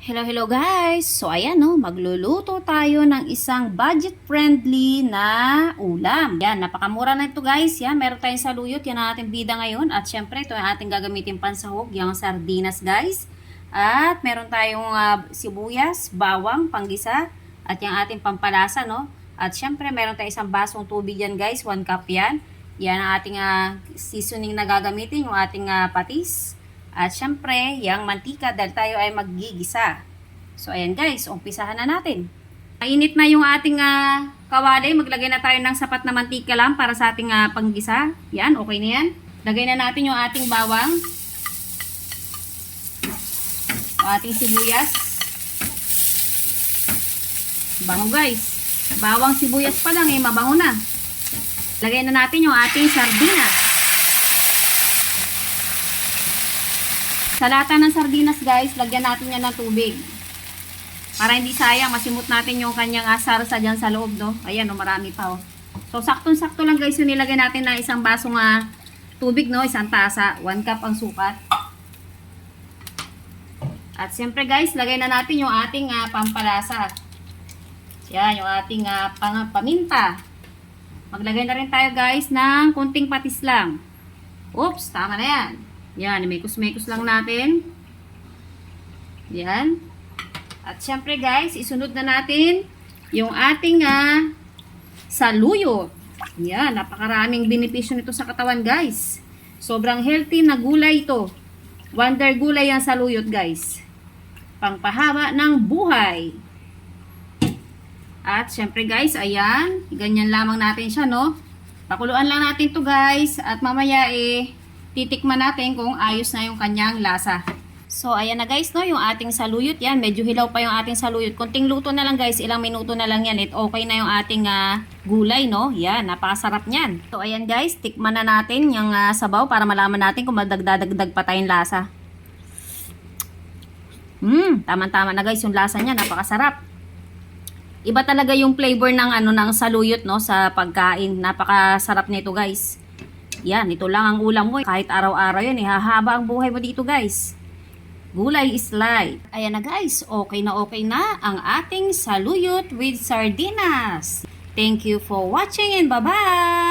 Hello, hello guys! So ayan no, magluluto tayo ng isang budget-friendly na ulam. Yan, napakamura na ito guys. Yan, meron tayong saluyot. Yan ang ating bida ngayon. At syempre, ito ang ating gagamitin pansahog. Yung sardinas guys. At meron tayong sibuyas, bawang, panggisa. At yung ating pampalasa no. At syempre, meron tayong isang basong tubig yan guys. 1 cup yan. Yan ang ating seasoning na gagamitin. Yung ating patis. At syempre, yung mantika dahil tayo ay maggigisa. So, ayan guys, umpisahan na natin. Mainit na yung ating kawali. Maglagay na tayo ng sapat na mantika lang para sa ating panggisa. Yan, okay na yan. Lagay na natin yung ating bawang. Yung ating sibuyas. Bango guys. Bawang sibuyas pa lang mabango na. Lagay na natin yung ating sardinas. Sa lata ng sardinas guys, lagyan natin yan ng tubig. Para hindi sayang, masimot natin yung kanyang sarsa dyan sa loob, no? Ayan, no, marami pa, oh. So, saktong-sakto lang guys, yung nilagay natin na isang basong tubig, no? Isang tasa, 1 cup ang sukat. At siyempre guys, lagay na natin yung ating pampalasa. Yan, yung ating paminta. Maglagay na rin tayo guys ng kunting patis lang. Oops, tama na yan. Yan, mekos-mekos lang natin. Yan. At syempre guys, isunod na natin yung ating saluyot. Yan, napakaraming benepisyo nito sa katawan guys. Sobrang healthy na gulay ito. Wonder gulay ang saluyot guys. Pangpahaba ng buhay. At syempre guys, ayan, ganyan lamang natin siya, no? Pakuluan lang natin to guys. At mamaya titikman natin kung ayos na yung kanyang lasa. So, ayan na guys, no, yung ating saluyot. Yan, medyo hilaw pa yung ating saluyot. Konting luto na lang guys, ilang minuto na lang yan. Okay na yung ating gulay, no. Yan, napakasarap niyan. So, ayan guys, tikman na natin yung sabaw para malaman natin kung madagdag pa tayong lasa. Tama-tama na guys yung lasa niya, napakasarap. Iba talaga yung flavor ng saluyot, no, sa pagkain. Napakasarap nito guys. Yan, ito lang ang ulam mo. Kahit araw-araw yan, hahaba ang buhay mo dito guys. Gulay is life. Ayan na guys, okay na ang ating saluyot with sardinas. Thank you for watching and bye-bye!